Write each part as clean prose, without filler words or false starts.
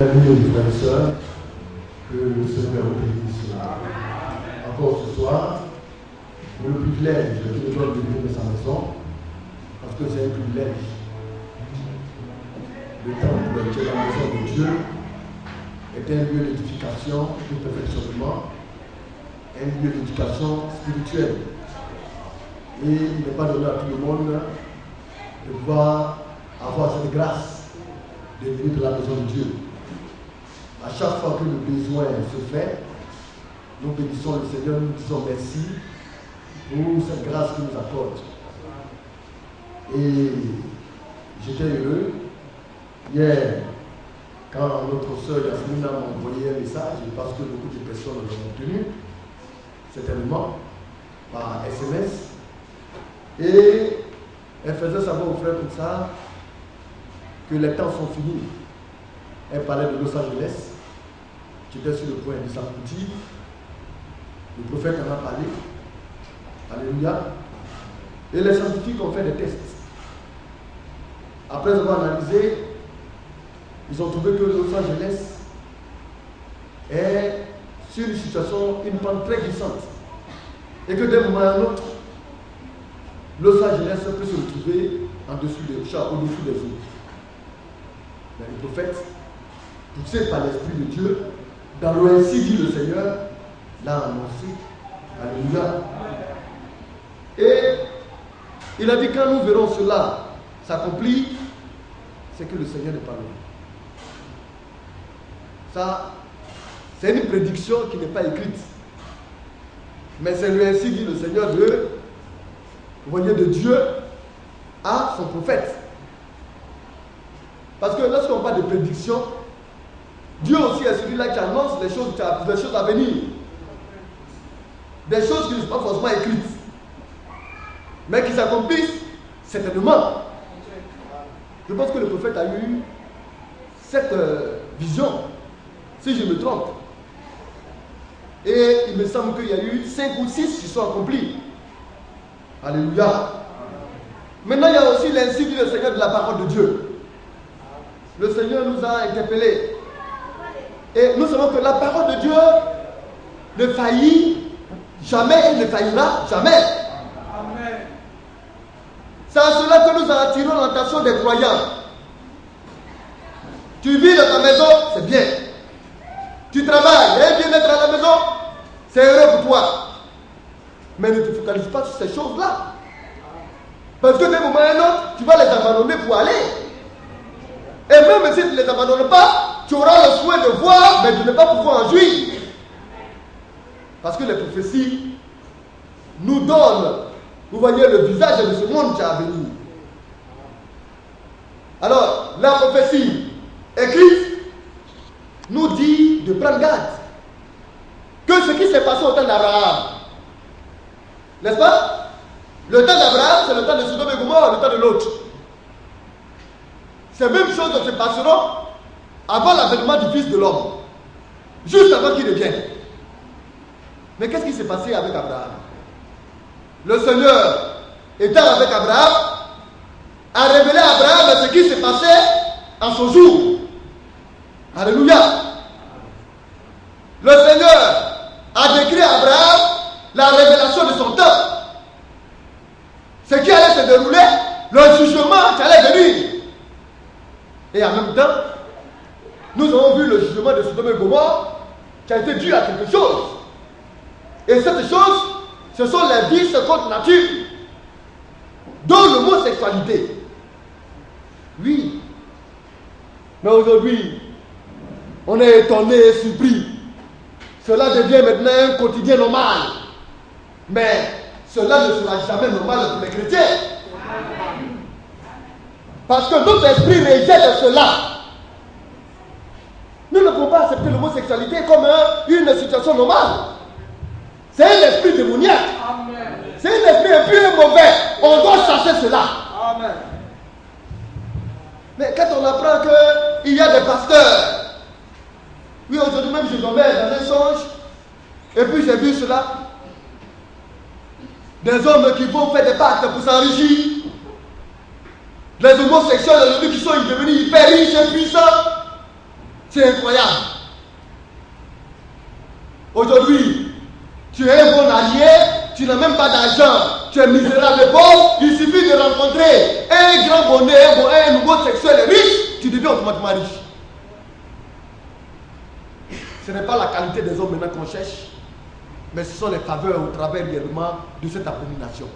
Bienvenue, frères et sœurs, que le Seigneur vous bénisse encore ce soir. Pour le privilège qui nous donne de venir de sa maison, parce que c'est un privilège. Le temple qui est la maison de Dieu est un lieu d'édification, de perfectionnement, un lieu d'éducation spirituelle. Et il n'est pas donné à tout le monde de pouvoir avoir cette grâce de venir de la maison de Dieu. À chaque fois que le besoin se fait, nous bénissons le Seigneur, nous disons merci pour cette grâce qu'il nous accorde. Et j'étais heureux hier quand notre sœur Yasmina m'a envoyé un message, parce que beaucoup de personnes l'ont obtenu, certainement, par SMS. Et elle faisait savoir aux frères comme ça que les temps sont finis. Elle parlait de Los Angeles, qui était sur le point de s'aboutir. Le prophète en a parlé. Alléluia. Et les scientifiques ont fait des tests. Après avoir analysé, ils ont trouvé que Los Angeles est sur une situation, une pente très glissante. Et que d'un moment à un autre, Los Angeles peut se retrouver au-dessous des eaux. Mais le prophète, poussé par l'Esprit de Dieu, dans le ainsi dit le Seigneur, l'a annoncé. Alléluia. Et il a dit quand nous verrons cela s'accomplir, c'est que le Seigneur n'est pas loin. Ça, c'est une prédiction qui n'est pas écrite. Mais c'est le ainsi dit le Seigneur de, vous voyez, de Dieu à son prophète. Parce que lorsqu'on parle de prédiction, Dieu aussi est celui-là qui annonce les choses à venir. Des choses qui ne sont pas forcément écrites, mais qui s'accomplissent certainement. Je pense que le prophète a eu cette vision, si je me trompe. Et il me semble qu'il y a eu 5 ou 6 qui sont accomplis. Alléluia. Maintenant, il y a aussi l'insigne du Seigneur de la parole de Dieu. Le Seigneur nous a interpellés. Et nous savons que la parole de Dieu ne faillit jamais et ne faillira jamais. Amen. C'est à cela que nous attirons l'attention des croyants. Tu vis dans ta maison, c'est bien. Tu travailles, il y a un bien-être à la maison, c'est heureux pour toi. Mais ne te focalise pas sur ces choses-là. Parce que d'un moment à un autre, tu vas les abandonner pour aller. Et même si tu ne les abandonnes pas, tu auras le souhait de voir, mais de ne pas pouvoir en jouir. Parce que les prophéties nous donnent, vous voyez, le visage de ce monde qui a à venir. Alors, la prophétie écrite nous dit de prendre garde. Que ce qui s'est passé au temps d'Abraham, n'est-ce pas? Le temps d'Abraham, c'est le temps de Sodome et Gomorrhe, le temps de l'autre. Ces mêmes choses se passeront avant l'avènement du Fils de l'homme, juste avant qu'il revienne. Mais qu'est-ce qui s'est passé avec Abraham? Le Seigneur, étant avec Abraham, a révélé à Abraham ce qui s'est passé en son jour. Alléluia. Le Seigneur a décrit à Abraham la révélation de son temps. Ce qui allait se dérouler, le jugement qui allait venir. Et en même temps, nous avons vu le jugement de Sodome et Gomorrhe qui a été dû à quelque chose. Et cette chose, ce sont les vices contre nature, dont l'homosexualité. Oui. Mais aujourd'hui, on est étonné et surpris. Cela devient maintenant un quotidien normal. Mais cela ne sera jamais normal pour les chrétiens. Parce que notre esprit rejette cela. Nous ne pouvons pas accepter l'homosexualité comme une situation normale. C'est un esprit démoniaque. C'est un esprit impur et mauvais. On doit chasser cela. Amen. Mais quand on apprend qu'il y a des pasteurs, oui, aujourd'hui même je dormais dans un songe, et puis j'ai vu cela. Des hommes qui vont faire des pactes pour s'enrichir. Les homosexuels aujourd'hui qui sont devenus hyper riches et puissants. C'est incroyable. Aujourd'hui, tu es un bon allié, tu n'as même pas d'argent, tu es misérable et pauvre, il suffit de rencontrer un grand bonnet, un nouveau sexuel riche, tu deviens automatiquement riche. Ce n'est pas la qualité des hommes maintenant qu'on cherche, mais ce sont les faveurs au travers réellement de cette abomination.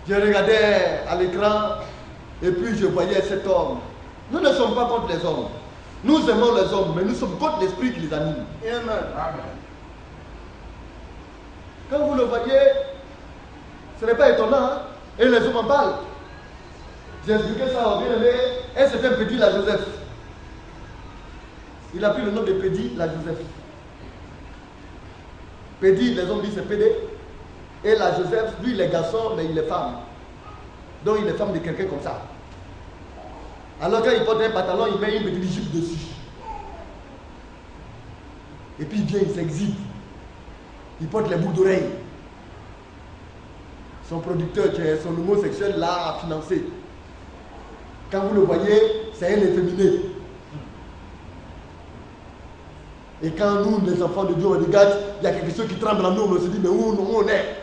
Je regardais à l'écran et puis je voyais cet homme. Nous ne sommes pas contre les hommes. Nous aimons les hommes, mais nous sommes contre l'esprit qui les anime. Amen. Quand vous le voyez, ce n'est pas étonnant, hein? Et les hommes en parlent. J'ai expliqué ça au bien-aimé. Un certain Pédi la Joseph. Il a pris le nom de Pédi la Joseph. Pédi, les hommes disent c'est Pédé. Et la Joseph, lui il est garçon, mais il est femme. Donc il est femme de quelqu'un comme ça. Alors quand il porte un pantalon, il met une petite jupe dessus. Et puis il vient, il s'exhibe. Il porte les boucles d'oreilles. Son producteur, qui est son homosexuel, l'a financé. Quand vous le voyez, c'est un efféminé. Et quand nous, les enfants de Dieu, on regarde, il y a quelque chose qui tremble en nous, on se dit, mais où on est?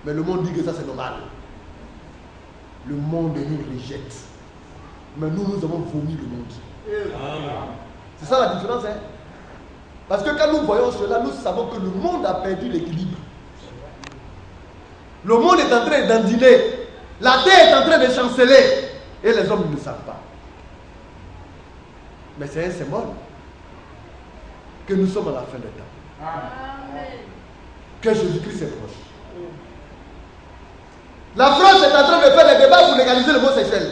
Mais le monde dit que ça c'est normal. Le monde nous rejette. Mais nous avons vomi le monde. C'est ça la différence, hein? Parce que quand nous voyons cela, nous savons que le monde a perdu l'équilibre. Le monde est en train d'endiner. La terre est en train de chanceler. Et les hommes ne le savent pas. Mais c'est un symbole que nous sommes à la fin des temps. Amen. Que Jésus-Christ est proche. La France est en train de faire des débats pour légaliser l'homosexuel.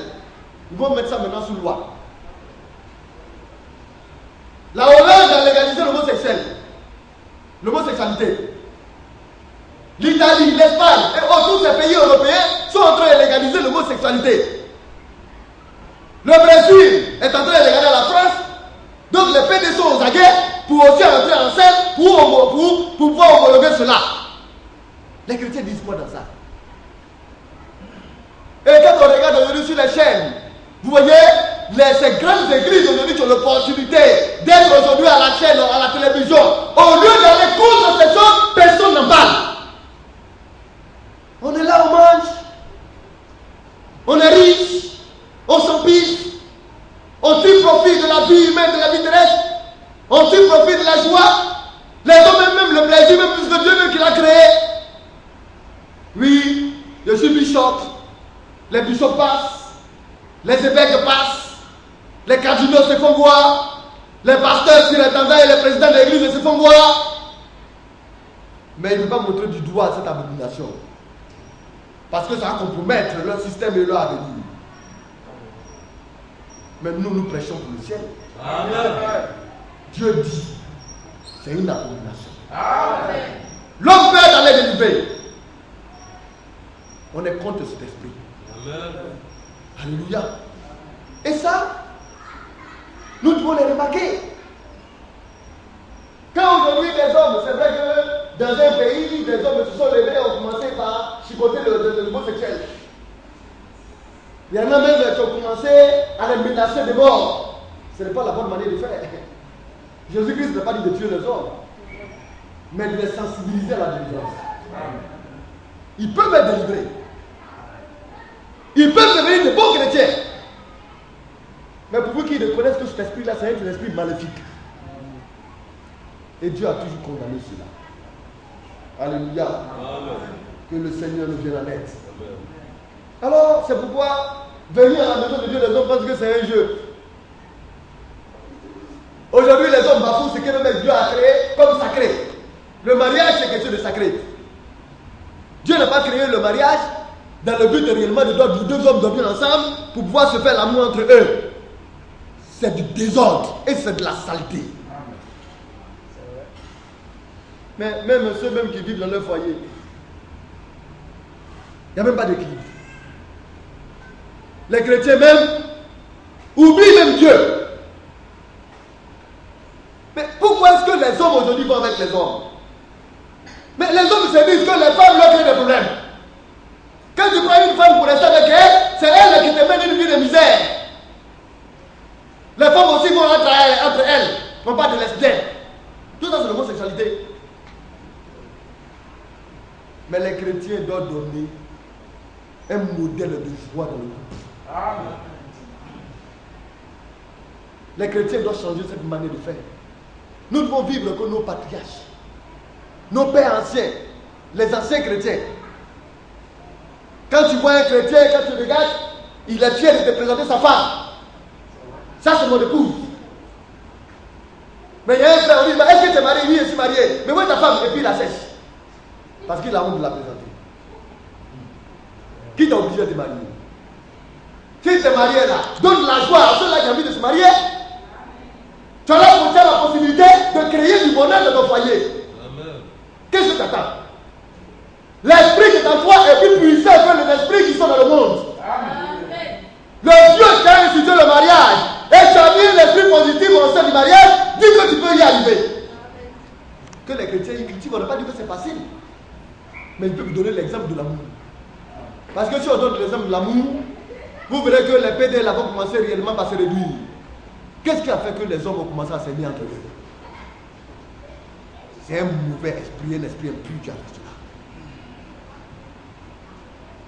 Ils vont mettre ça maintenant sous loi. La Hollande a légalisé l'homosexualité. L'Italie, l'Espagne et tous ces pays européens sont en train de légaliser l'homosexualité. Le Brésil est en train de légaliser la France. Donc les PD sont aux aguets pour aussi entrer en scène pour pouvoir homologuer cela. Les chrétiens disent quoi dans ça? Et quand on regarde aujourd'hui sur les chaînes, vous voyez, ces grandes églises aujourd'hui qui ont l'opportunité d'être aujourd'hui à la chaîne, à la télévision, au lieu d'aller contre ces choses, personne n'en parle. On est là, on mange, on est riche, on s'empisse, on tire profit de la vie humaine, de la vie terrestre, on tire profit de la joie, les hommes même le plaisir, même plus que Dieu même qui l'a créé. Oui, je suis bishop, les bishops passent, les évêques passent, les cardinaux se font voir, les pasteurs, surintendants et les présidents de l'église se font voir. Mais ils ne peuvent pas montrer du doigt cette abomination. Parce que ça va compromettre leur système et leur avenir. Mais nous prêchons pour le ciel. Amen. Dieu dit, c'est une abomination. Amen. L'homme peut d'aller délivrer. On est contre cet esprit. Amen. Alléluia. Et ça, nous devons les remarquer. Quand aujourd'hui les hommes, c'est vrai que dans un pays, des hommes se sont levés et ont commencé par chicoter l'homosexuel. Il y en a même qui ont commencé à les menacer de mort. Ce n'est pas la bonne manière de faire. Jésus-Christ n'a pas dit de tuer les hommes, mais de les sensibiliser à la délivrance. Ils peuvent être délivrés. Ils peuvent devenir de bons chrétiens. Mais pour vous qui ne connaissent que cet esprit-là, c'est un esprit maléfique. Et Dieu a toujours condamné cela. Alléluia. Amen. Que le Seigneur nous vienne en aide. Alors, c'est pourquoi venir à la maison de Dieu, les hommes pensent que c'est un jeu. Aujourd'hui, les hommes bafouent ce que même Dieu a créé comme sacré. Le mariage, c'est quelque chose de sacré. Dieu n'a pas créé le mariage dans le but réellement de deux hommes dormir ensemble pour pouvoir se faire l'amour entre eux. C'est du désordre et c'est de la saleté. Mais même ceux même qui vivent dans leur foyer, il n'y a même pas d'équilibre. Les chrétiens même oublient même Dieu. Mais pourquoi est-ce que les hommes aujourd'hui vont avec les hommes? Mais les hommes se disent que les femmes leur créent des problèmes. Quand tu prends une femme pour rester avec elle, c'est elle qui te mène une vie de misère. Les femmes aussi vont entre elles. On parle de lesbiennes. Tout ça, c'est l'homosexualité. Mais les chrétiens doivent donner un modèle de joie dans le couple. Amen. Les chrétiens doivent changer cette manière de faire. Nous devons vivre comme nos patriarches, nos pères anciens, les anciens chrétiens. Quand tu vois un chrétien, quand tu regardes, il est fier de te présenter sa femme. Ça, c'est mon épouse. Mais il y a un frère, on dit, est-ce que tu es marié? Oui, je suis marié. Mais où est ta femme? Et puis il la sèche. Parce qu'il a honte de la présenter. Qui t'a obligé de te marier? Si tu es marié là, donne la joie à ceux-là qui ont envie de se marier. Tu as la possibilité de créer du bonheur dans ton foyer. Qu'est-ce que tu attends? L'esprit qui est en toi est plus puissant que les esprits qui sont dans le monde. Amen. Le Dieu qui a institué le mariage et tu as mis l'esprit positif au sein du mariage, dis que tu peux y arriver. Amen. Que les chrétiens y critiquent, on ne va pas dire que c'est facile. Mais ils peuvent vous donner l'exemple de l'amour. Parce que si on donne l'exemple de l'amour, vous verrez que les PD là vont commencer réellement à se réduire. Qu'est-ce qui a fait que les hommes ont commencé à s'aimer entre eux? C'est un mauvais esprit, un esprit impur qui a fait cela.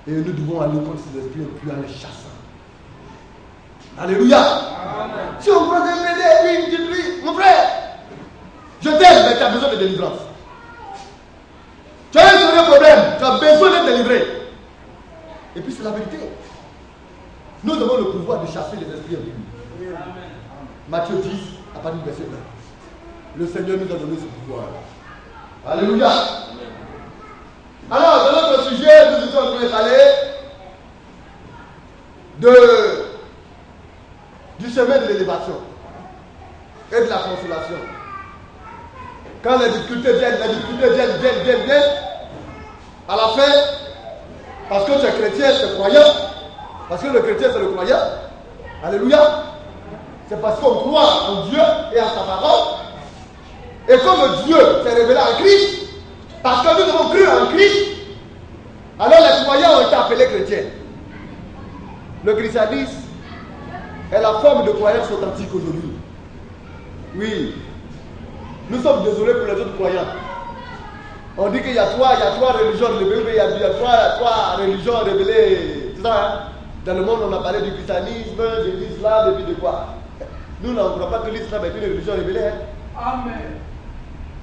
Et nous devons aller contre ces esprits impurs en les chassant. Alléluia. Amen. Si on prend un PD, lui, mon frère, je t'aime, mais tu as besoin de délivrance. Tu as un sérieux problème, tu as besoin d'être délivré. Et puis c'est la vérité. Nous avons le pouvoir de chasser les esprits impurs. Matthieu 10, à partir du verset 1. Le Seigneur nous a donné ce pouvoir. Alléluia. Alors, dans notre sujet, nous étions en train de parler du chemin de l'élévation et de la consolation. Quand les difficultés viennent, à la fin, parce que tu es chrétien, tu es croyant, parce que le chrétien c'est le croyant, alléluia, c'est parce qu'on croit en Dieu et en sa parole, et comme Dieu s'est révélé en Christ, parce que nous avons cru en Christ, alors les croyants ont été appelés chrétiens. Le christianisme est la forme de croyance authentique aujourd'hui. Oui, nous sommes désolés pour les autres croyants. On dit qu'il y a trois religions révélées, il y a trois religions révélées. C'est ça, hein? Dans le monde, on a parlé du christianisme, de l'islam, et puis de quoi? Nous, on ne croit pas que l'islam est une religion révélée. Hein? Amen.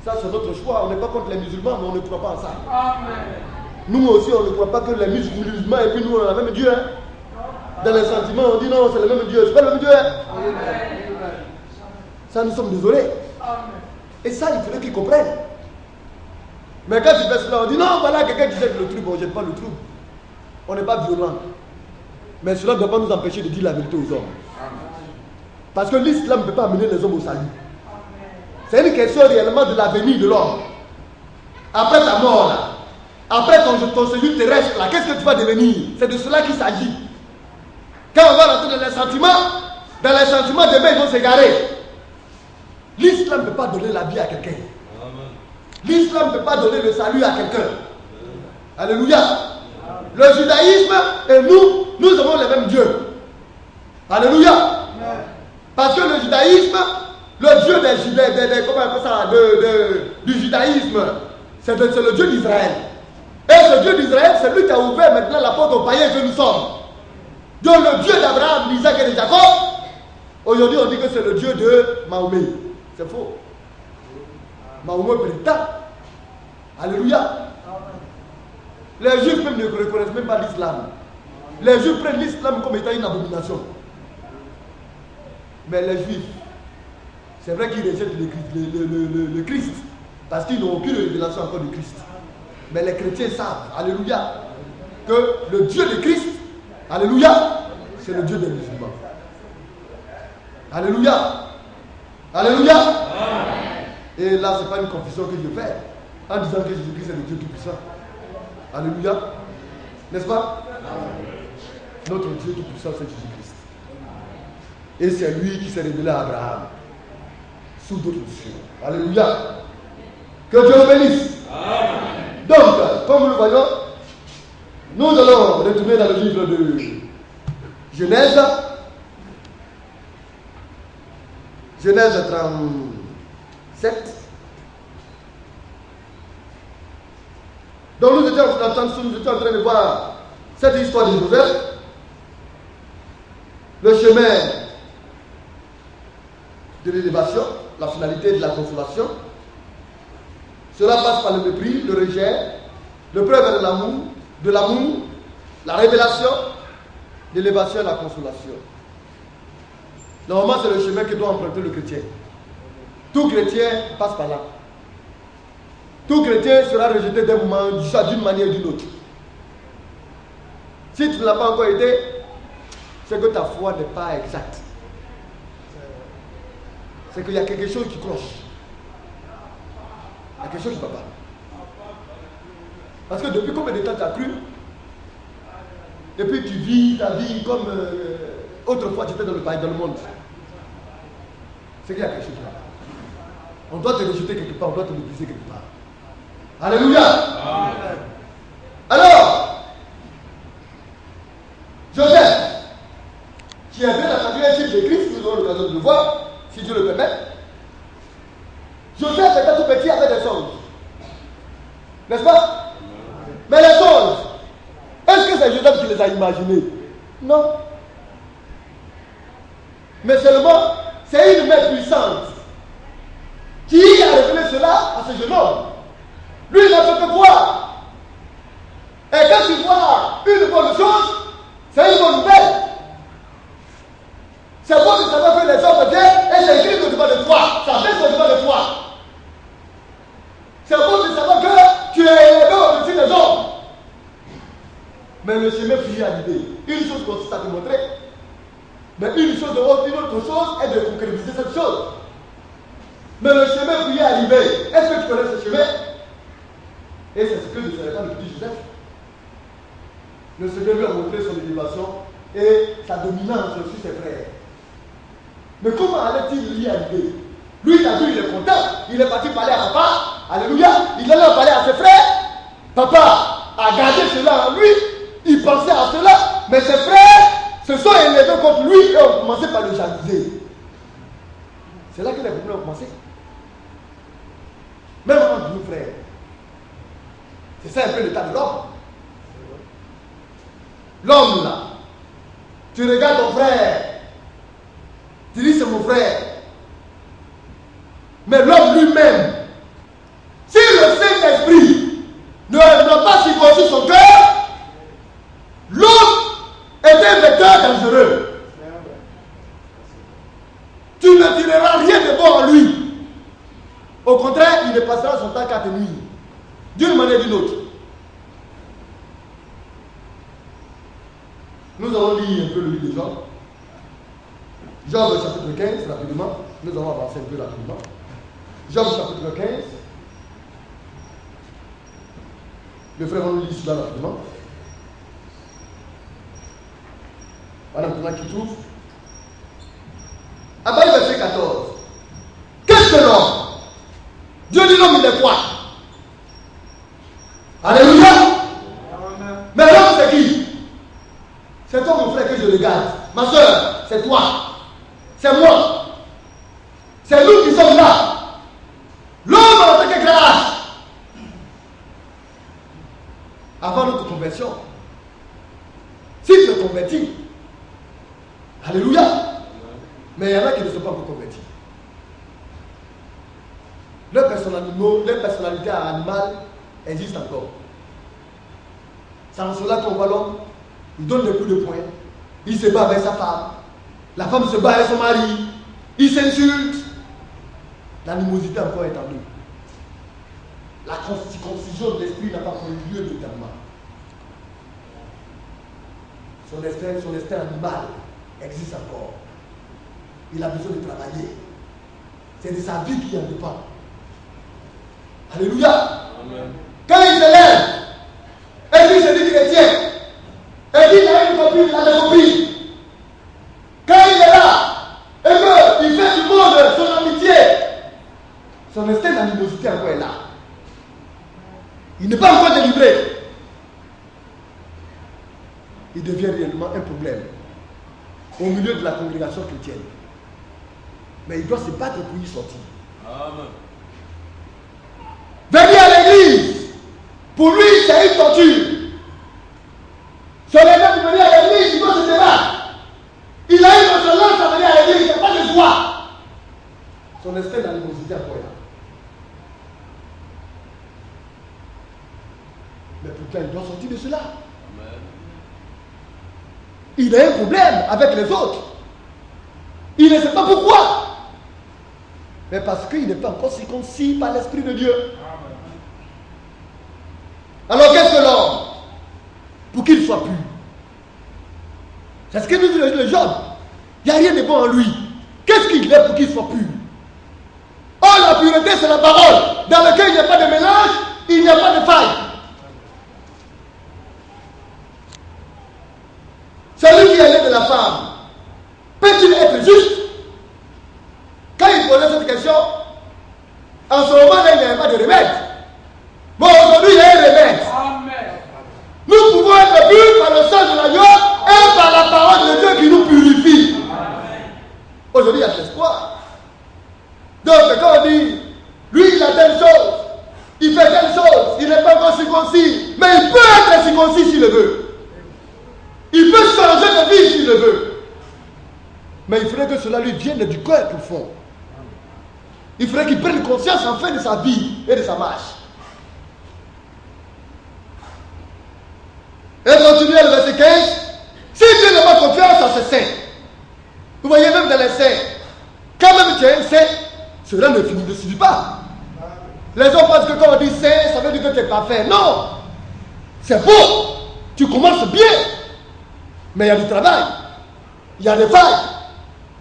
Ça, c'est notre choix. On n'est pas contre les musulmans, mais on ne croit pas en ça. Amen. Nous aussi, on ne croit pas que les musulmans, et puis nous, on a le même Dieu. Hein? Dans les sentiments, on dit non, c'est le même Dieu. C'est pas le même Dieu. Hein? Amen. Ça, nous sommes désolés. Amen. Et ça, il faudrait qu'ils comprennent. Mais quand tu fais cela, on dit non, voilà quelqu'un qui jette le trouble, on ne jette pas le trouble. On n'est pas violent. Mais cela ne doit pas nous empêcher de dire la vérité aux hommes. Parce que l'islam ne peut pas amener les hommes au salut. C'est une question réellement de l'avenir de l'homme. Après ta mort, là, après ton séjour terrestre, là, qu'est-ce que tu vas devenir? C'est de cela qu'il s'agit. Quand on va rentrer dans les sentiments demain, ils vont s'égarer. L'islam ne peut pas donner la vie à quelqu'un. L'islam ne peut pas donner le salut à quelqu'un. Alléluia. Le judaïsme et nous avons les mêmes dieux. Alléluia. Parce que le judaïsme, le Dieu du judaïsme, c'est le Dieu d'Israël. Et ce Dieu d'Israël, c'est lui qui a ouvert maintenant la porte aux païens que nous sommes. Donc le Dieu d'Abraham, d'Isaac et de Jacob, aujourd'hui on dit que c'est le Dieu de Mahomet. C'est faux. Mahomet prétend. Alléluia. Les Juifs même ne reconnaissent même pas l'islam. Les Juifs prennent l'islam comme étant une abomination. Mais les Juifs, c'est vrai qu'ils rejettent le Christ, parce qu'ils n'ont aucune révélation encore du Christ. Mais les chrétiens savent, alléluia, que le Dieu de Christ, alléluia, c'est le Dieu des musulmans. Alléluia. Alléluia. Amen. Et là, ce n'est pas une confession que je fais en disant que Jésus-Christ est le Dieu tout-puissant. Alléluia. N'est-ce pas? Amen. Notre Dieu tout-puissant, c'est Jésus-Christ. Et c'est lui qui s'est révélé à Abraham sous d'autres cieux. Alléluia. Que Dieu le bénisse. Amen. Donc, comme nous le voyons, nous allons retourner dans le livre de Genèse. Genèse 37. Donc nous étions en train de voir cette histoire de Joseph. Le chemin de l'élévation, la finalité de la consolation. Cela passe par le mépris, le rejet, le preuve de l'amour, la révélation, l'élévation et la consolation. Normalement, c'est le chemin que doit emprunter le chrétien. Tout chrétien passe par là. Tout chrétien sera rejeté d'un moment, d'une manière ou d'une autre. Si tu ne l'as pas encore été, c'est que ta foi n'est pas exacte. C'est qu'il y a quelque chose qui cloche. Il y a quelque chose qui ne va pas. Parce que depuis combien de temps tu as cru? Et puis tu vis ta vie comme autrefois tu étais dans le pays, dans le monde. C'est qu'il y a quelque chose qui ne va pas. On doit te rejeter quelque part, on doit te mépriser quelque part. Alléluia. Amen. Alors, Joseph, qui est bien la quatrième type de Christ, nous aurons l'occasion de le voir, si Dieu le permet. Joseph était tout petit avec des songes. N'est-ce pas? Mais les songes, est-ce que c'est Joseph qui les a imaginés? Non. Mais seulement, c'est une main puissante qui a révélé cela à ce jeune homme. Lui, il n'a fait que voir. Et quand tu vois une bonne chose, c'est une bonne nouvelle. C'est bon de savoir que les hommes viennent et c'est écrit au-devant de toi. Ça baisse au-devant de toi. C'est bon de savoir que tu es élevé au-dessus des hommes. Mais le chemin finit à l'idée. Une chose consiste à te montrer. Mais une autre chose est de concrétiser cette chose. Mais le chemin finit à l'idée. Est-ce que tu connais ce chemin? Et c'est ce que ne savait pas le petit Joseph. Le Seigneur lui a montré son élévation et sa dominance sur ses frères. Mais comment allait-il y arriver? Lui, il a vu, il est content. Il est parti parler à papa. Alléluia. Il allait parler à ses frères. Papa a gardé cela en lui. Il pensait à cela. Mais ses frères se sont élevés contre lui et ont commencé par le jalouser. C'est là que les problèmes ont commencé. Même entre nous, frères. C'est ça un peu l'état de l'homme. L'homme là, tu regardes ton frère, tu dis c'est mon frère. Mais l'homme lui-même, si le Saint-Esprit n'a pas circoncis son cœur, l'homme est un vecteur dangereux. Tu ne tireras rien de bon en lui. Au contraire, il ne passera son temps qu'à te nuire. D'une manière ou d'une autre. Nous allons lire un peu le livre de Job. Job chapitre 15, rapidement. Nous allons avancer un peu rapidement. Job chapitre 15. Le frère va nous lire cela rapidement. Madame Touna qui trouve. À bas verset 14. Qu'est-ce que l'homme? Dieu dit l'homme il est quoi? Alléluia. Mais l'homme c'est qui? C'est toi mon frère que je regarde. Ma soeur, c'est toi. C'est moi. C'est nous qui sommes là. L'homme en tant que grâce. Avant notre conversion. Si tu es converti. Alléluia. Mais il y en a qui ne sont pas encore convertis. Leur personnalité animale existe encore. C'est en cela qu'on voit l'homme, il donne des coups de poing, il se bat avec sa femme, la femme se bat avec son mari, il s'insulte. L'animosité encore est en lui. La circoncision de l'esprit n'a pas eu lieu totalement. Son instinct animal existe encore. Il a besoin de travailler. C'est de sa vie qui en dépend. Alléluia. Amen. Quand il se lève, et puis il se dit chrétien, et puis il a une copine, il a des copines. Quand il est là, et qu'il fait du monde son amitié, son instinct d'animosité encore est là. Il n'est pas encore délivré. Il devient réellement un problème au milieu de la congrégation chrétienne. Mais il doit se battre pour y sortir. Amen. Venir à l'église, pour lui, c'est une torture. Sur les gens qui venaient à l'église, il doit se débattre. Il a eu une insolence à venir à l'église, il n'y a pas de joie. Son esprit d'animosité encore là. Mais pourtant, il doit sortir de cela. Amen. Il a un problème avec les autres. Il ne sait pas pourquoi. Mais parce qu'il n'est pas encore circoncis par l'Esprit de Dieu. Alors qu'est-ce que l'homme? Pour qu'il soit pur. C'est ce que nous dit le Job. Il n'y a rien de bon en lui. Qu'est-ce qu'il est pour qu'il soit pur? Oh, la pureté, c'est la parole, dans laquelle il n'y a pas de mélange, il n'y a pas de faille. Celui qui est né de la femme, peut-il être juste? Quand il posait cette question, en ce moment-là, il n'y avait pas de remède. Bon, aujourd'hui, il y a un remède. Amen. Nous pouvons être purs par le sang de l'agneau et par la parole de Dieu qui nous purifie. Aujourd'hui, il y a de l'espoir. Donc, quand on dit, lui, il a telle chose, il fait telle chose, il n'est pas encore circoncis, mais il peut être circoncis s'il le veut. Il peut changer de vie s'il le veut. Mais il faudrait que cela lui vienne du cœur profond. Il faudrait qu'il prenne conscience enfin de sa vie et de sa marche. Et continuez le verset 15. Si Dieu n'a pas confiance à ses saints, vous voyez même dans les saints, quand même tu es un saint, cela ne suffit pas. Les hommes pensent que quand on dit saint, ça veut dire que tu es parfait. Non, c'est beau, tu commences bien, mais il y a du travail, il y a des failles.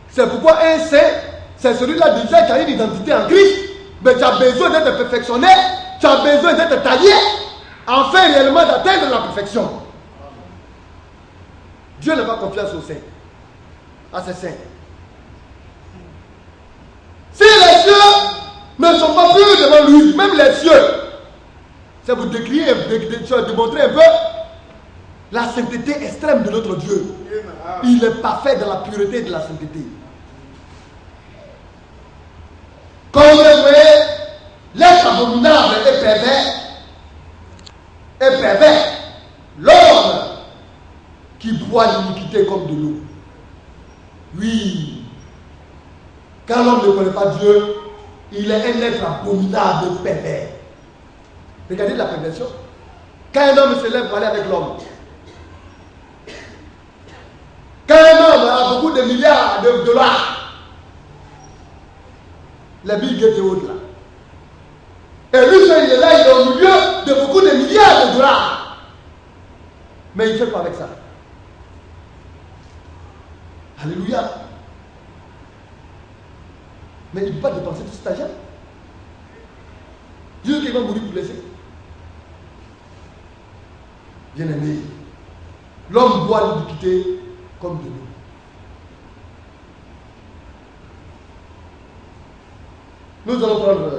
C'est pourquoi un saint, c'est celui-là déjà qui a une identité en Christ, mais tu as besoin d'être perfectionné, tu as besoin d'être taillé, afin réellement d'atteindre la perfection. Dieu n'a pas confiance aux saints, à ses saints. Si les cieux ne sont pas purs devant lui, même les cieux, c'est pour décrire, démontrer un peu la sainteté extrême de notre Dieu. Il est parfait dans la pureté de la sainteté. Comme vous voyez, l'être abominable et pervers, l'homme qui boit l'iniquité comme de l'eau. Oui, quand l'homme ne connaît pas Dieu, il est un être abominable et pervers. Regardez la perversion. Quand un homme se lève pour aller avec l'homme, quand un homme a beaucoup de milliards de dollars, la Bill Gates est haute là. Et lui, il est là, il est au milieu de beaucoup de milliards de dollars. Mais il fait quoi avec ça? Alléluia. Mais il ne peut pas dépenser tout cet argent. Dieu qui va mourir pour laisser. Bien aimé, l'homme boit l'iniquité comme de l'eau. Nous allons prendre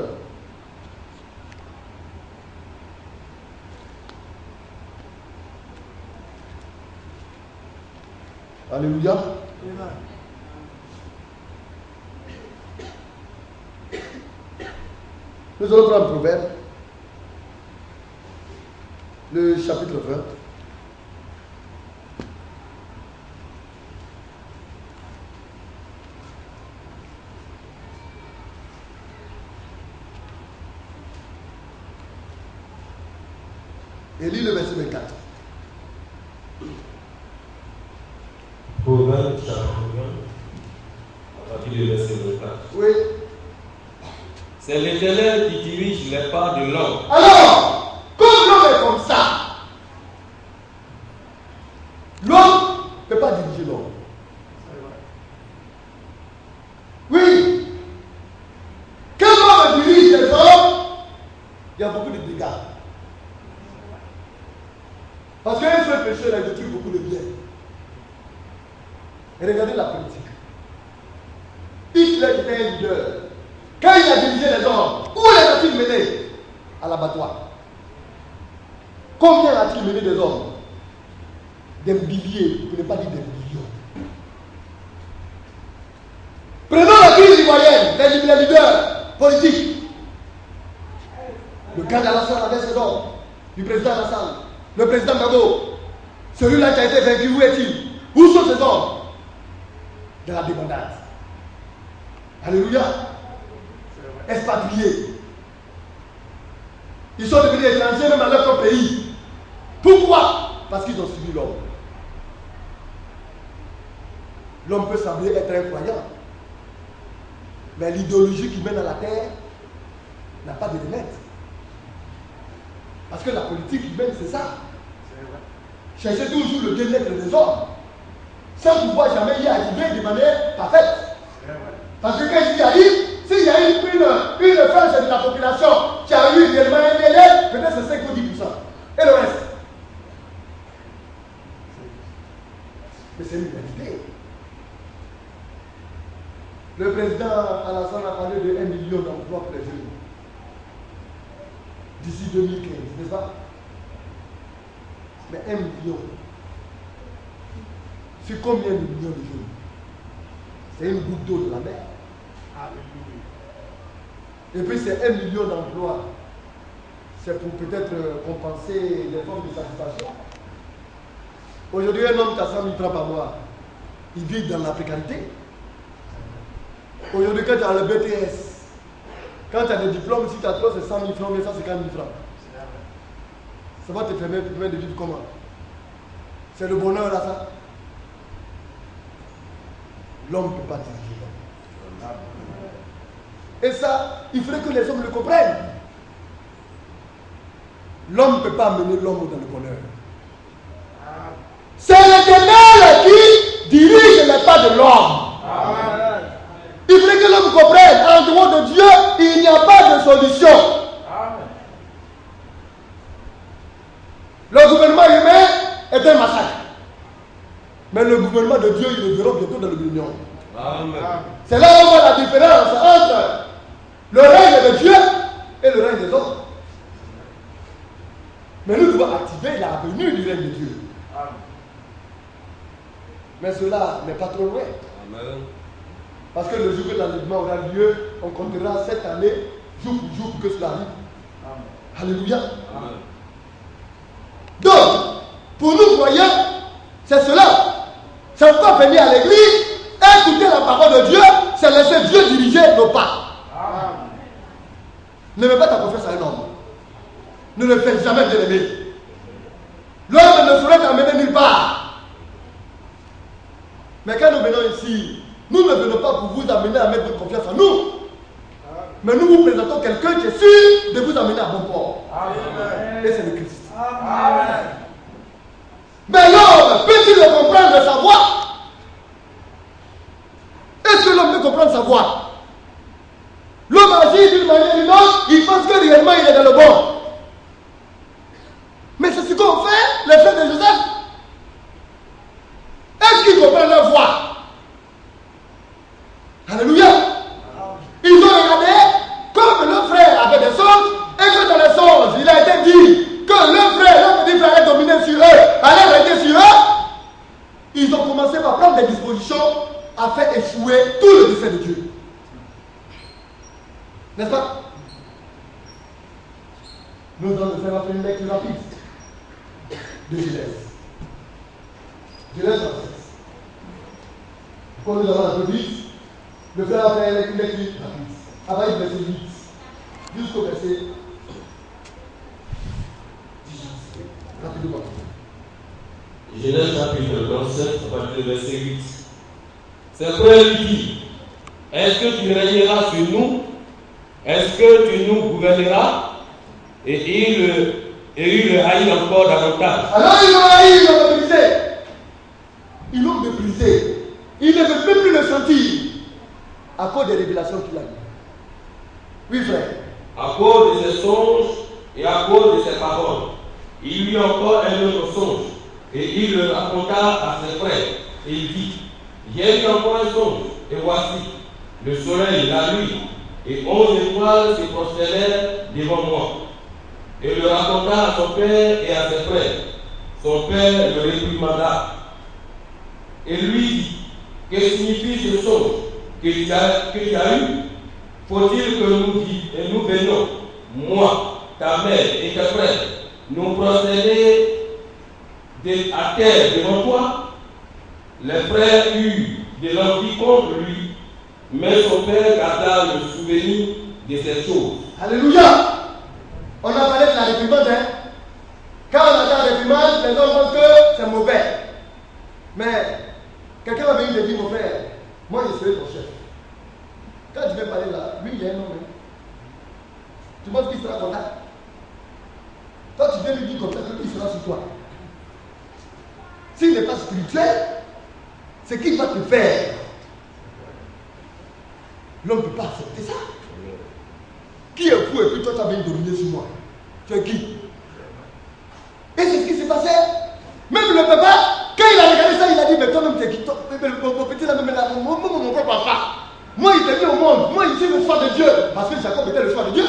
Alléluia. Nous allons prendre Proverbe, le chapitre 20. Et lis le verset 24. Proverbe chapitre 20, à partir du verset 24. Oui. C'est l'Éternel qui dirige les pas de l'homme. Alors, comme l'homme est comme ça, l'homme ne peut pas diriger l'homme. Oui. Quand l'homme dirige les hommes, il y a beaucoup de dégâts. Parce qu'un seul péché, il a détruit beaucoup de biens. Et regardez la politique. Hitler était un leader. Quand il a dirigé les hommes, où les a-t-il menés? À l'abattoir. Combien a-t-il mené des hommes? Des milliers, pour ne pas dire des millions. Prenons la crise citoyennes, les leaders politiques. Le gars d'Alassane avait ses ordres, du président Alassane, le président Gbagbo. Celui-là qui a été vaincu, où est-il? Où sont ses ordres? De la débandade. Alléluia. Expatriés. Ils sont devenus étrangers même à leur pays. Pourquoi? Parce qu'ils ont suivi l'homme. L'homme peut sembler être incroyant. Mais l'idéologie qui mène à la terre n'a pas de remède. Parce que la politique humaine, c'est ça. Chercher toujours le bien-être des hommes. Sans pouvoir jamais y arriver de manière parfaite. Parce que quand il y arrive, s'il y a une frange de la population qui a eu réellement un élève, peut-être c'est 5 ou 10%. Et le reste? Mais c'est une réalité. Le président Alassane a parlé de 1 million d'emplois pour les jeunes. D'ici 2015, n'est-ce pas? Mais 1 million. C'est combien de millions de jeunes? C'est une goutte d'eau de la mer. Et puis c'est 1 million d'emplois. C'est pour peut-être compenser les formes de satisfaction. Aujourd'hui, un homme qui a 100 000 francs par mois, il vit dans la précarité. Aujourd'hui, quand tu as le BTS, quand tu as des diplômes, si tu as trop, c'est 100 000 francs, mais ça c'est 40 000 francs. Ça va te permettre de vivre comment? C'est le bonheur là, ça? L'homme ne peut pas diriger l'homme. Et ça, il faudrait que les hommes le comprennent. L'homme ne peut pas amener l'homme dans le bonheur. C'est l'Éternel qui dirige les pas de l'homme. Il faudrait que l'homme comprenne, en dehors de Dieu, il n'y a pas de solution. Le gouvernement humain est un massacre. Mais le gouvernement de Dieu, ils le verront bientôt dans le million. C'est là où on voit la différence entre le règne de Dieu et le règne des hommes. Mais nous devons activer la venue du règne de Dieu. Mais cela n'est pas trop loin. Parce que le jour que l'enlèvement aura lieu, on comptera cette année, jour pour jour, pour que cela arrive. Alléluia. Donc, pour nous croyants, c'est cela. C'est pas venir à l'église, écouter la parole de Dieu, c'est laisser Dieu diriger nos pas. Ne mets pas ta confiance à un homme. Ne le fais jamais, bien-aimé. L'homme ne saurait t'amener nulle part. Mais quand nous venons ici, nous ne venons pas pour vous amener à mettre votre confiance en nous. Mais nous vous présentons quelqu'un qui est sûr de vous amener à bon port. Amen. Et c'est le Christ. Amen. Mais l'homme peut-il le comprendre de sa voix? Est-ce que l'homme peut comprendre sa voix? L'homme agit d'une manière ou d'une autre, il pense que réellement il est dans le bon. Mais c'est ce qu'ont fait les frères de Joseph. Est-ce qu'ils comprennent leur voix? Alléluia. Ils ont regardé comme le frère avait des songes et que dans les songes, il a été dit que le petit frère allait dominer sur eux, allait régner sur eux. Ils ont commencé par prendre des dispositions à faire échouer tout le dessein de Dieu. N'est-ce pas? Nous allons faire une lecture rapide de Genèse. Genèse 36. Quand nous allons un peu vite, le frère va faire une lecture rapide. Avant il verset 8 jusqu'au verset 18. Rapidement. Genèse chapitre 27, à partir du verset 8. C'est frère lui dit, est-ce que tu régneras sur nous? Est-ce que tu nous gouverneras? Et il le haït encore davantage. Alors ils l'ont haï, ils l'ont méprisé. Ils l'ont méprisé. Il ne veut même plus le sentir à cause des révélations qu'il a eues. Oui, frère. À cause de ses songes et à cause de ses paroles. Il lui encore un autre songe. Et il le raconta à ses frères. Et il dit, j'ai eu encore un songe. Et voici, le soleil, la nuit, et 11 étoiles se prosternèrent devant moi. Et le raconta à son père et à ses frères. Son père le réprimanda. Et lui dit, que signifie ce songe? que tu as eu, faut-il que nous venions, moi, ta mère et tes frères, nous prosterner à terre devant toi? Les frères eurent de l'envie contre lui, mais son père garda le souvenir de ces choses. Alléluia. On a parlé de la réprimande. Hein? Quand on entend la réprimande, les gens pensent que c'est mauvais. Mais quelqu'un va venir te dire, mon frère, moi je serai ton chef. Quand tu viens parler là, lui il est un homme. Hein? Tu penses qu'il sera content? Toi tu viens lui dire comme ça que lui sera sur toi. S'il n'est pas spirituel, c'est qu'il va te faire. L'homme ne peut pas accepter ça. Qui est fou et puis toi tu as bien dominé sur moi? Tu es qui? Et c'est ce qui s'est passé. Même le papa, quand il a regardé ça, il a dit, mais toi-même tu es qui? Mon petit là, même là, mon propre papa. Moi il t'a mis au monde. Moi il suis le choix de Dieu. Parce que Jacob était le choix de Dieu.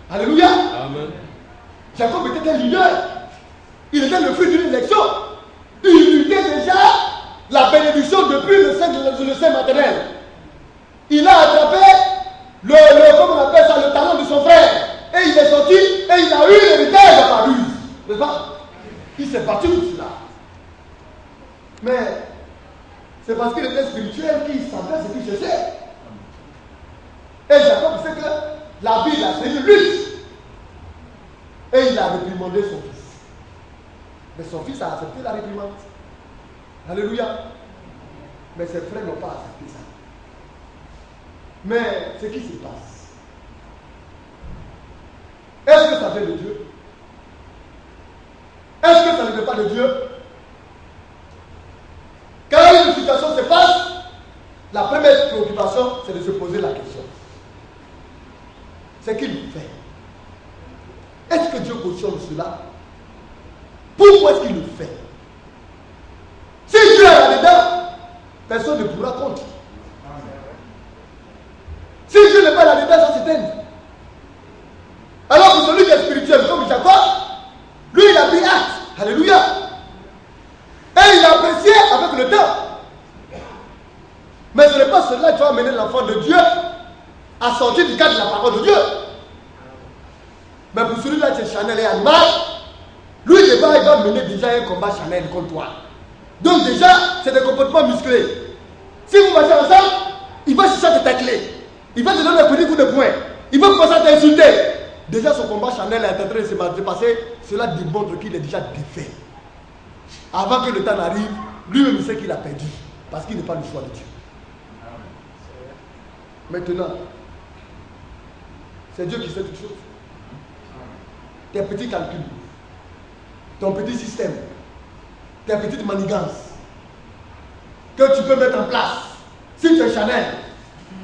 Alléluia. Amen. Jacob était un leader. Il était le fruit d'une élection. Il luttait déjà la bénédiction depuis le sein maternel. Il a attrapé comment on appelle ça, le talon de son frère. Et il est sorti et il a eu l'héritage par lui. N'est-ce pas? Il s'est battu pour cela. Mais c'est parce qu'il était spirituel qu'il savait ce qu'il cherchait. Et Jacob sait que la vie, là, c'est une lutte. Et il a réprimandé son fils. Mais son fils a accepté la réprimande. Alléluia. Mais ses frères n'ont pas accepté ça. Mais ce qui se passe, est-ce que ça vient de Dieu? Est-ce que ça ne vient pas de Dieu? Quand une situation se passe, la première préoccupation, c'est de se poser la question. C'est qu'il fait. Est-ce que Dieu cautionne cela? Pourquoi est-ce qu'il le fait? Si Dieu est là-dedans, personne ne pourra contre. Si Dieu n'est pas là-dedans, ça s'éteint. Alors que celui qui est spirituel, comme Jacob, lui il a pris acte. Alléluia. Et il a apprécié avec le temps. Mais ce n'est pas cela qui va amener l'enfant de Dieu à sortir du cadre de la parole de Dieu. Mais pour celui-là qui est charnel et animal, lui il va mener déjà un combat charnel contre toi. Donc déjà, c'est des comportements musclés. Si vous marchez ensemble, il va chercher à te tacler. Il va te donner un petit coup de poing. Il va commencer à t'insulter. Déjà son combat charnel est en train de se passer. Cela démontre qu'il est déjà défait. Avant que le temps n'arrive, lui-même il sait qu'il a perdu. Parce qu'il n'est pas le choix de Dieu. Maintenant, c'est Dieu qui sait toutes choses. Tes petits calculs, ton petit système, tes petites manigances que tu peux mettre en place. Si tu es charnel,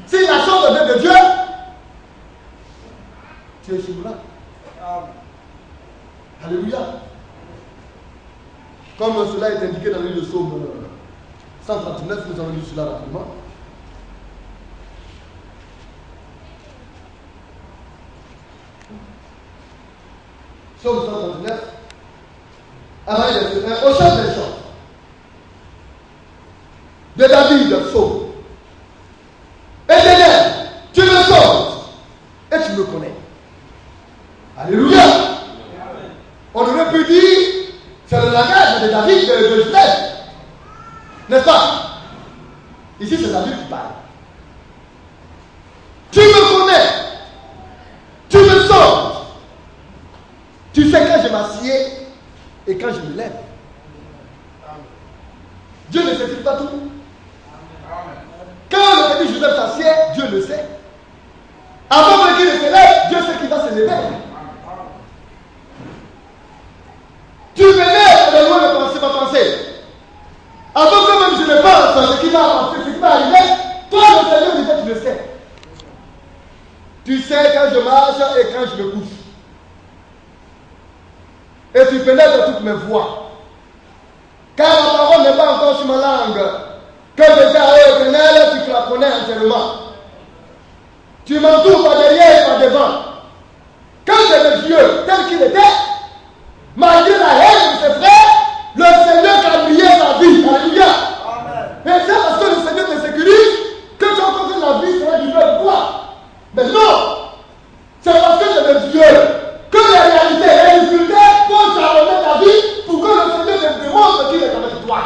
si la chose vient de Dieu, tu es échoueras. Alléluia. Comme cela est indiqué dans le livre de Psaume 139, nous avons lu cela rapidement. Psaume 139. Au chant des chants de David, psaume. Éternel, tu me sauves et tu me connais. Alléluia. On aurait pu dire, c'est le langage de David de Judas. N'est-ce pas? Ici, c'est David qui parle. Tu me connais. Tu me sauves. Tu sais quand je m'assieds et quand je me lève. Dieu ne sait pas tout. Quand le petit Joseph s'assied, Dieu le sait. Avant qu'il ne se lève, Dieu sait qu'il va se lever. Tu me lèves de loin de penser ma pensée. Avant que même je ne pense ce qui va avancer, ce qui va arriver, toi le Seigneur déjà tu le sais. Tu sais quand je marche et quand je me couche. Et tu pénètres toutes mes voies. Car la parole n'est pas encore sur ma langue. Que déjà éternel, tu la connais entièrement. Tu m'entoures par derrière et par devant. Quand j'ai les yeux tel qu'il était, malgré la haine de ses frères, le Seigneur a brillé sa vie. Alléluia. Et c'est parce que le Seigneur te sécurise Mais non! C'est parce que c'est de Dieu que les réalités et les difficultés vont jalonner ta vie pour que le Seigneur te démontre qu'il est avec toi.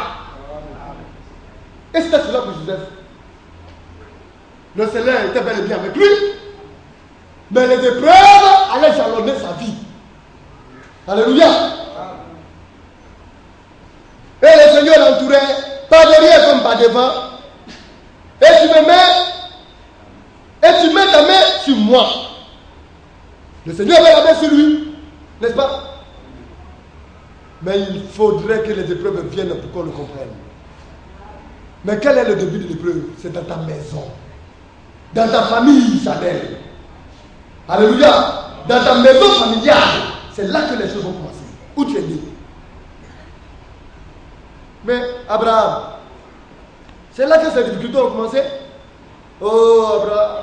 Et c'était cela pour Joseph. Le Seigneur était bel et bien avec lui, mais les épreuves allaient jalonner sa vie. Alléluia. Et le Seigneur l'entourait, pas derrière comme pas devant. Et tu mets ta main sur moi. Le Seigneur met la main sur lui, n'est-ce pas? Mais il faudrait que les épreuves viennent pour qu'on le comprenne. Mais quel est le début de l'épreuve? C'est dans ta maison, dans ta famille, Chanel. Alléluia. Dans ta maison familiale, c'est là que les choses vont commencer. Où tu es né. Mais Abraham, c'est là que ces difficultés ont commencé. Oh Abraham,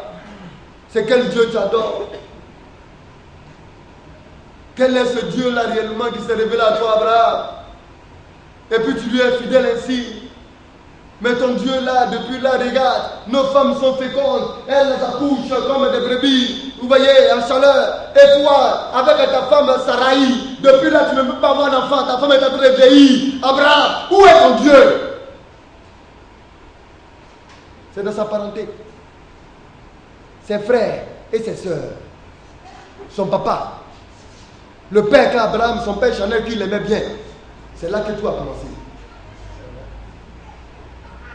c'est quel Dieu tu adores? Quel est ce Dieu-là réellement qui s'est révélé à toi, Abraham? Et puis tu lui es fidèle ainsi. Mais ton Dieu là, depuis là, regarde, nos femmes sont fécondes, elles accouchent comme des brebis, vous voyez, en chaleur. Et toi, avec ta femme Saraï, depuis là, tu ne peux pas avoir d'enfant, ta femme est en train de vieillir. Abraham, où est ton Dieu? C'est dans sa parenté. Ses frères et ses sœurs, son papa, le père qu'Abraham, son père Chanel, qui l'aimait bien. C'est là que tout a commencé.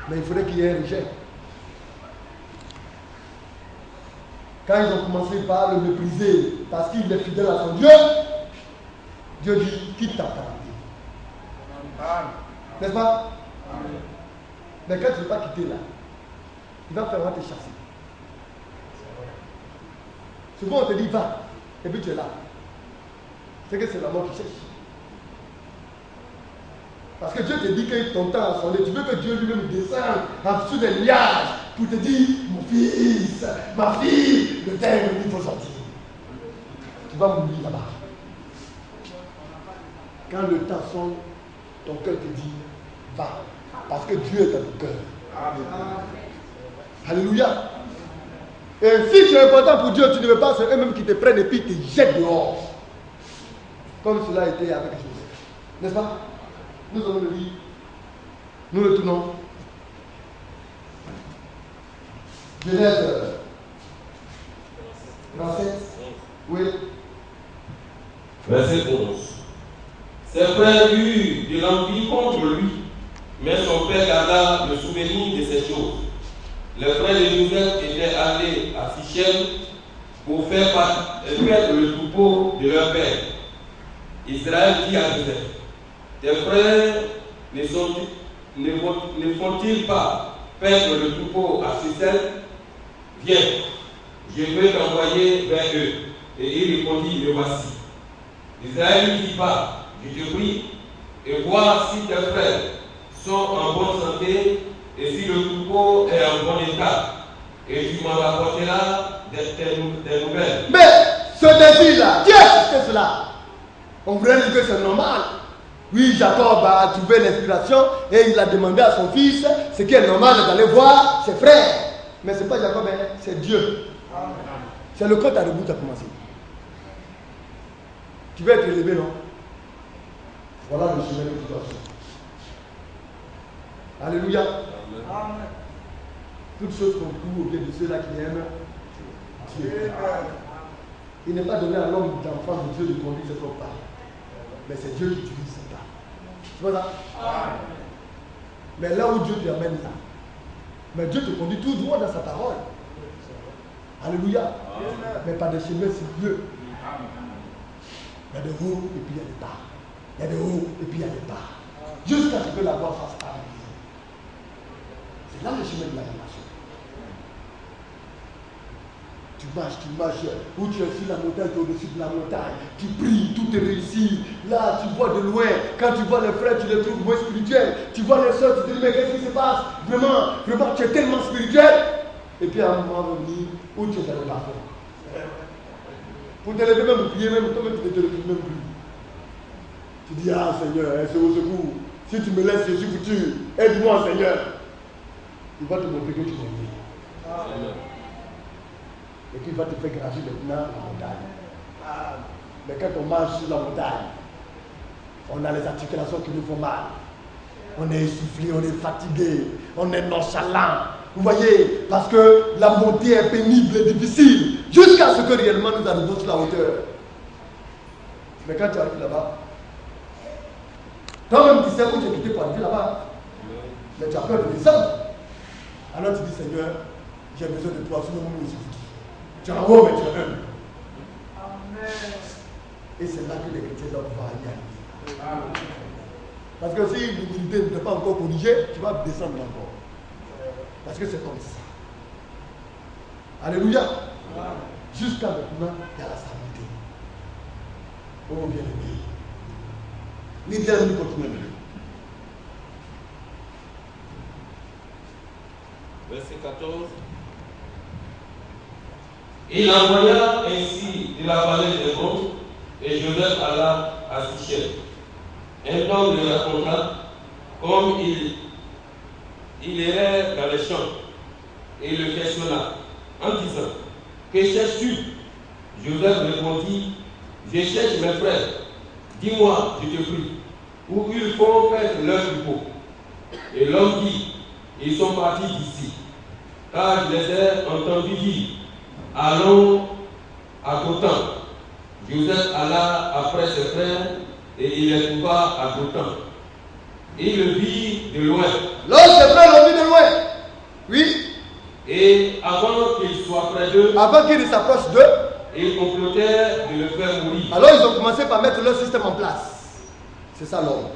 Mais il faudrait qu'il y ait un rejet. Quand ils ont commencé par le mépriser parce qu'il est fidèle à son Dieu, Dieu dit quitte ta parenté. N'est-ce pas? Mais quand tu ne veux pas quitter là, il va faire te chasser. Souvent on te dit va, et puis tu es là. C'est que c'est la mort qui cherche. Parce que Dieu te dit que ton temps a sonné. Tu veux que Dieu lui-même descende en dessous des nuages pour te dire mon fils, ma fille, le temps est venu, il faut sortir. Tu vas mourir là-bas. Quand le temps sonne, ton cœur te dit va. Parce que Dieu est dans ton cœur. Alléluia. Et si tu es important pour Dieu, tu ne veux pas, c'est eux-mêmes qui te prennent et puis te jettent dehors. Comme cela a été avec Joseph. N'est-ce pas? Nous allons le lire. Nous le tournons. Genèse 27. Oui. Verset 11. Ses frères eurent de l'envie contre lui, mais son père garda le souvenir de ces choses. Les frères de Joseph étaient allés à Sichem pour faire le troupeau de leur père. Israël dit à Joseph, tes frères ne font-ils pas perdre le troupeau à Sichem? Viens, je vais t'envoyer vers eux. Et il répondit, le voici. Israël ne dit pas, je te prie, et vois si tes frères sont en bonne santé, et si le troupeau est en bon état, et tu m'en rapporteras des nouvelles. Mais ce désir-là, qui a fait cela? On voudrait dire que c'est normal. Oui, Jacob a trouvé l'inspiration et il a demandé à son fils ce qui est normal d'aller voir ses frères. Mais ce n'est pas Jacob, c'est Dieu. C'est le compte à rebours qui a commencé. Tu veux être élevé, non? Voilà le chemin que tu dois faire. Alléluia. Amen. Toutes choses concourent au bien de ceux-là qui aiment Dieu. Il n'est pas donné à l'homme d'enfant de Dieu de conduire ses propres pas. Mais c'est Dieu qui utilise ses pas. Tu vois ça? Amen. Mais là où Dieu te amène là, mais Dieu te conduit tout droit dans sa parole. Alléluia. Amen. Mais pas des chemins sinueux. Il y a des hauts et puis il y a des bas. Il y a des hauts et puis il y a des bas. Jusqu'à ce que la voir face à lui. C'est là le chemin de la relation. Tu marches, où tu es sur la montagne, tu es au-dessus de la montagne. Tu pries, tout est réussi. Là, tu vois de loin. Quand tu vois les frères, tu les trouves moins spirituels. Tu vois les soeurs, tu te dis, mais qu'est-ce qui se passe? Vraiment, tu es tellement spirituel. Et puis à un moment venu, où tu es dans le parfum. Pour te lever même, pour prier même, toi-même tu ne te lèves même plus. Tu dis, ah Seigneur, c'est au secours. Si tu me laisses, je suis foutu. Aide-moi Seigneur. Il va te montrer que tu es né. et qu'il va te faire gravir maintenant la montagne. Mais quand on marche sur la montagne, on a les articulations qui nous font mal. On est essoufflé, on est fatigué, on est nonchalant. Vous voyez, parce que la montée est pénible et difficile, jusqu'à ce que réellement nous arrivions sur la hauteur. Mais quand tu arrives là-bas, toi-même tu sais où tu es quitté pour arriver là-bas. Mais tu as peur de descendre. Alors tu dis, Seigneur, j'ai besoin de toi, sinon moi aussi. Tu es en haut, mais tu es humble. Et c'est là que les chrétiens doivent pouvoir y aller. Parce que si l'humilité ne t'est pas encore corrigée, tu vas descendre encore. Parce que c'est comme ça. Alléluia. Jusqu'à maintenant, il y a la stabilité. Oh bien aimé. L'idée nous continue. Verset 14. Il envoya ainsi de la vallée des monts, et Joseph alla à Sichem. Un homme le raconta comme il irait dans les champs, et le questionna en disant, que cherches-tu? Joseph répondit, je cherche mes frères. Dis-moi, je te prie, où ils font perdre leur troupeau. Et l'homme dit, ils sont partis d'ici, car je les ai entendus dire, allons à Dothan. Joseph alla après ses frères et il les trouva à Dothan. Il le vit de loin. L'autre, ses frères l'ont vu de loin. Oui. Et avant qu'il soit près d'eux, avant qu'ils ne s'approchent d'eux, ils complotaient de le faire mourir. Alors ils ont commencé par mettre leur système en place. C'est ça l'homme.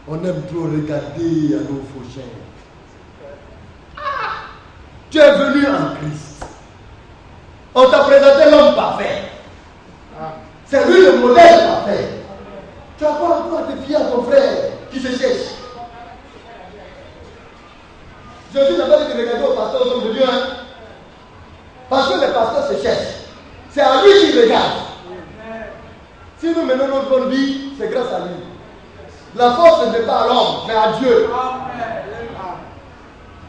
On aime trop regarder à nos prochains. Tu es venu en Christ. On t'a présenté l'homme parfait. C'est lui le modèle parfait. Tu vas pas encore te fier à ton frère qui se cherche. Jésus n'a pas dit de regarder au pasteur aux hommes de Dieu. Hein? Parce que les pasteurs se cherchent. C'est à lui qu'il regarde. Si nous menons notre bonne vie, c'est grâce à lui. La force n'est pas à l'homme, mais à Dieu.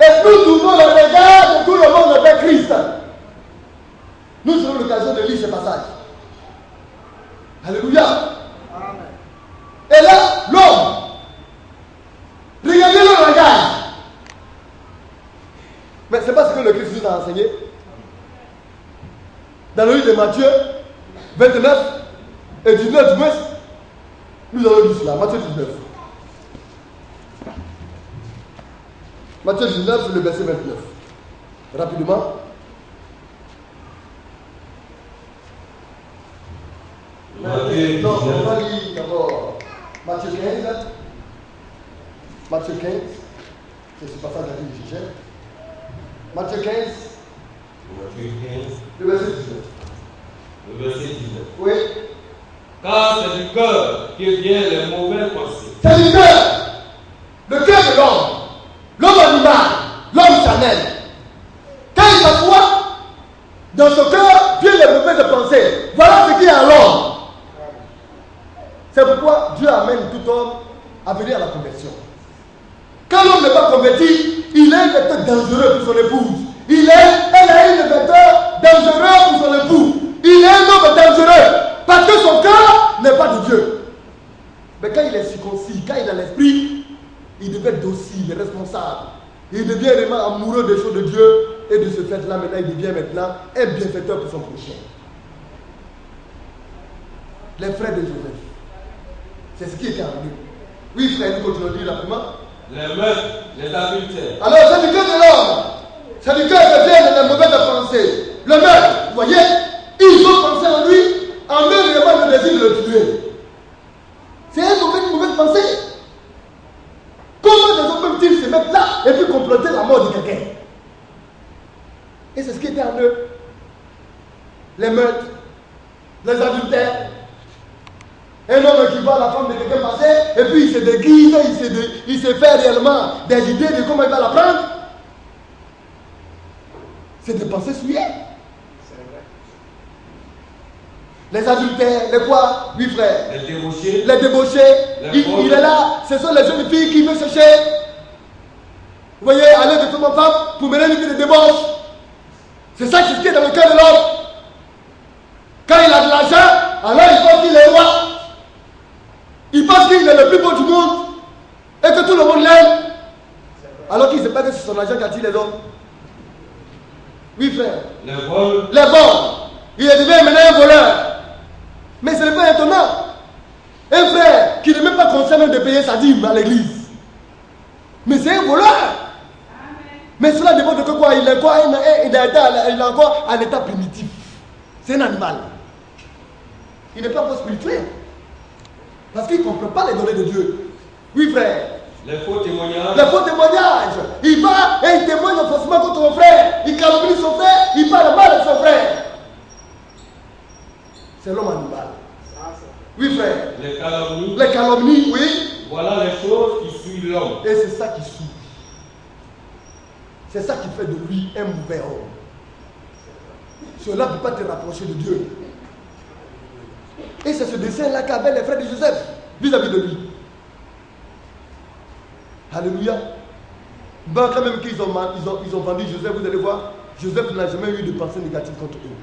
Et nous tournons le regard de tout le monde vers Christ. Nous aurons l'occasion de lire ce passage. Alléluia. Et là, l'homme, regardez le regard. Mais ce n'est pas ce que le Christ nous a enseigné. Dans le livre de Matthieu 29 et 19 du moins, nous avons lu cela. Matthieu 19. Matthieu 19, le verset 29. Rapidement. Matthieu Non, 19. on va lire d'abord Matthieu 15. Matthieu 15. C'est ce passage à qui je cherche. Matthieu 15, Matthieu 15, le verset 19. le verset 19. Oui. Car c'est du cœur que viennent les mauvaises pensées. C'est du cœur. Le cœur de l'homme. L'homme animal. L'homme charnel. Quand il s'assoit, dans ce cœur viennent les mauvaises pensées. Voilà ce qui est en l'homme. C'est pourquoi Dieu amène tout homme à venir à la conversion. Quand l'homme n'est pas converti, il est un vecteur dangereux pour son épouse. Elle est un vecteur dangereux pour son époux. Il est un homme dangereux parce que son cœur n'est pas de Dieu. Mais quand il est circoncis, quand il a l'esprit, il devient docile, responsable. Il devient vraiment amoureux des choses de Dieu et de ce fait-là, maintenant, il devient maintenant un bienfaiteur pour son prochain. Les frères de Joseph, c'est ce qui était en eux. Oui, frère, nous continuons à dire rapidement. Les meurtres, les adultères. Alors, c'est du cœur de l'homme. C'est du cœur que viennent les mauvaises pensées. Le meurtre, vous voyez, ils ont pensé en lui, en eux, vraiment le désir de le tuer. C'est une mauvaise pensée. Comment les hommes peuvent-ils se mettre là et puis comploter la mort de quelqu'un? Et c'est ce qui était en eux. Les meurtres, les adultères. Un homme qui voit la femme de quelqu'un passer et puis il se déguise, il se fait réellement des idées de comment il va la prendre. C'est des pensées souillées. Les adultères, les quoi? Oui, frère. Les débauchés. Les débauchés. Il est là. Ce sont les jeunes filles qui veulent chercher. Vous voyez, aller de toute ma femme pour mener une vie de débauche. C'est ça qui est dans le cœur de l'homme. Quand il a de l'argent, alors il pense qu'il est roi. Il pense qu'il est le plus beau du monde et que tout le monde l'aime. Alors qu'il ne sait pas que c'est son argent qui attire les hommes. Oui, frère. Les vols. Les vols. Il est devenu maintenant un voleur. Mais ce n'est pas étonnant. Un frère qui ne met pas conscient même de payer sa dîme à l'église. Mais c'est un voleur. Amen. Mais cela dépend de quoi. Il est quoi? Il est encore à l'état primitif. C'est un animal. Il n'est pas encore spirituel. Parce qu'il ne comprend pas les données de Dieu. Oui, frère. Les faux témoignages. Les faux témoignages. Il va et il témoigne forcément contre son frère. Il calomnie son frère. Il parle mal de son frère. C'est l'homme animal. Oui, frère. Les calomnies. Les calomnies, oui. Voilà les choses qui suivent l'homme. Et c'est ça qui souille. C'est ça qui fait de lui un mauvais homme. Cela ne peut pas te rapprocher de Dieu. Et c'est ce dessin-là qu'avaient les frères de Joseph vis-à-vis de lui. Alléluia. Ben, quand même qu'ils ont vendu Joseph, vous allez voir, Joseph n'a jamais eu de pensée négative contre eux.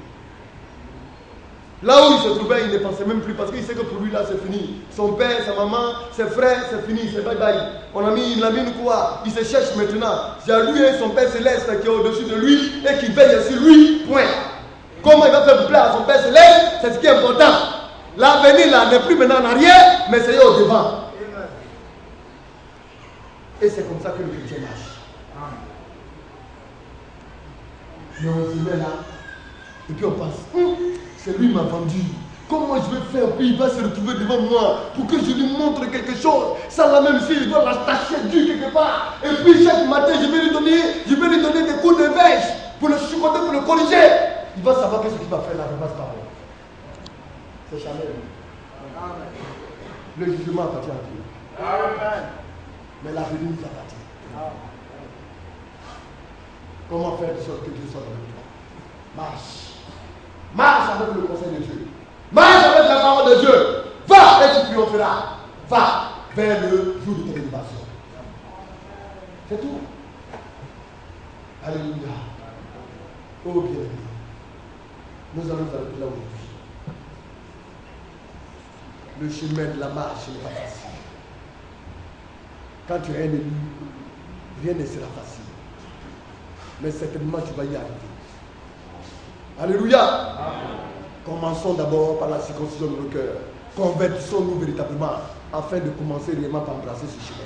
Là où il se trouvait, il ne pensait même plus parce qu'il sait que pour lui là c'est fini. Son père, sa maman, ses frères, c'est fini, c'est bye bye. Il a mis une quoi? Il se cherche maintenant. C'est lui et son père céleste qui est au-dessus de lui et qui veille sur lui. Point. Comment il va faire plaisir à son père céleste, c'est ce qui est important. L'avenir là n'est plus maintenant en arrière, mais c'est au devant. Et c'est comme ça que le chrétien marche. Mais on se met là, et puis on pense, c'est lui qui m'a vendu. Comment je vais faire? Puis il va se retrouver devant moi pour que je lui montre quelque chose. Ça là même s'il doit l'attacher Dieu quelque part. Et puis chaque matin, je vais lui donner des coups de vêche pour le chuchoter, pour le corriger. Il va savoir qu'est-ce qu'il va faire là, il va se parler. C'est jamais. Le jugement appartient à Dieu. Amen. Mais l'avenir nous appartient. Comment faire de sorte que Dieu soit avec toi? Marche. Marche avec le conseil de Dieu. Marche avec la parole de Dieu. Va et tu triompheras. Va vers le jour de ton élévation. C'est tout. Alléluia. Oh bien-aimé. Nous allons arriver là aujourd'hui. Le chemin de la marche n'est pas facile. Quand tu es un élu, rien ne sera facile. Mais certainement tu vas y arriver. Alléluia. Amen. Commençons d'abord par la circoncision de nos cœurs. Convertissons-nous véritablement afin de commencer réellement par embrasser ce chemin.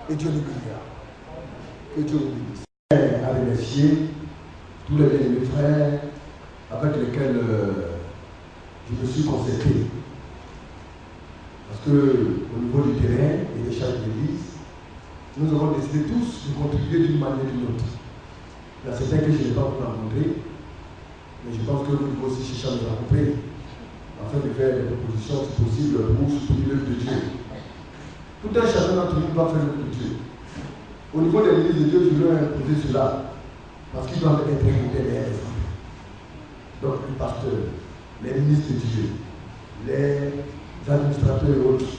Et Dieu nous bénira. Que Dieu nous bénisse. À remercier tous les bien-aimés frères avec lesquels je me suis concerté. Parce que au niveau du terrain et des charges d'église, nous avons décidé tous de contribuer d'une manière ou d'une autre. Il y a certains que je n'ai pas pu rencontrer, mais je pense que nous devons aussi chercher à nous rencontrer afin de faire des propositions si possible pour soutenir l'œuvre de Dieu. Tout un chacun d'entre nous doit faire l'œuvre de Dieu. Au niveau de l'église de Dieu, je veux imposer cela parce qu'ils doivent être modèles et exemples. Donc les pasteurs, les ministres de Dieu, les administrateurs et autres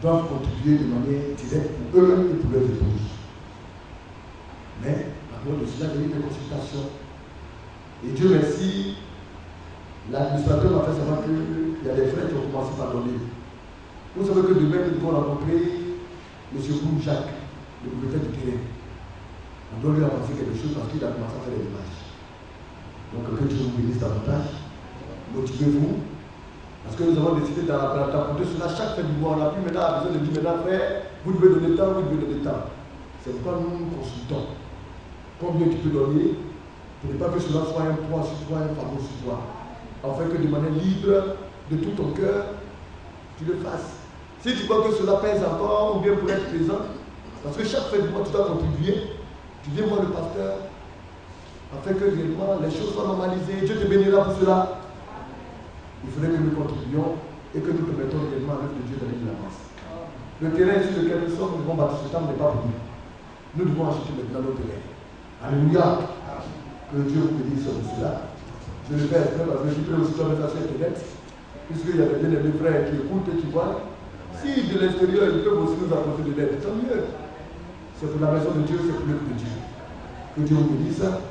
doivent contribuer de manière directe pour eux-mêmes et pour leurs épouses. Mais, à cause de cela, il y a eu des consultations. Et Dieu merci, l'administrateur m'a fait savoir qu'il y a des frères qui ont commencé par donner. Vous savez que demain, nous devons rencontrer M. Boum Jacques, le propriétaire du terrain. On doit lui avancer quelque chose parce qu'il a commencé à faire des démarches. Donc, que Dieu vous bénisse davantage. Motivez-vous. Parce que nous avons décidé d'apporter cela chaque fin du mois. On n'a plus maintenant besoin de dire maintenant, frère, vous devez donner temps, vous devez donner temps. C'est pourquoi nous nous consultons. Combien tu peux donner pour ne pas que cela soit un poids sur toi, un fardeau sur toi. Afin que de manière libre, de tout ton cœur, tu le fasses. Si tu vois que cela pèse encore, ou bien pour être présent, parce que chaque fin du mois tu dois contribuer, tu viens voir le pasteur, afin que réellement les choses soient normalisées. Dieu te bénira pour cela. Il faudrait que nous contribuions et que nous permettons réellement à l'œuvre de Dieu d'aller de l'avance. Le terrain sur lequel nous sommes, nous devons bâtir ce temps n'est pas pour nous. Nous devons acheter maintenant nos terrains. Alléluia. Que Dieu vous bénisse sur cela. Je le fais exprès parce que je peux aussi faire ça sur Internet, puisqu'il y a des bien-aimés frères qui écoutent et qui voient. Si de l'extérieur, ils peuvent aussi nous apporter de l'aide, tant mieux. C'est pour la maison de Dieu, c'est pour l'œuvre de Dieu. Que Dieu vous bénisse.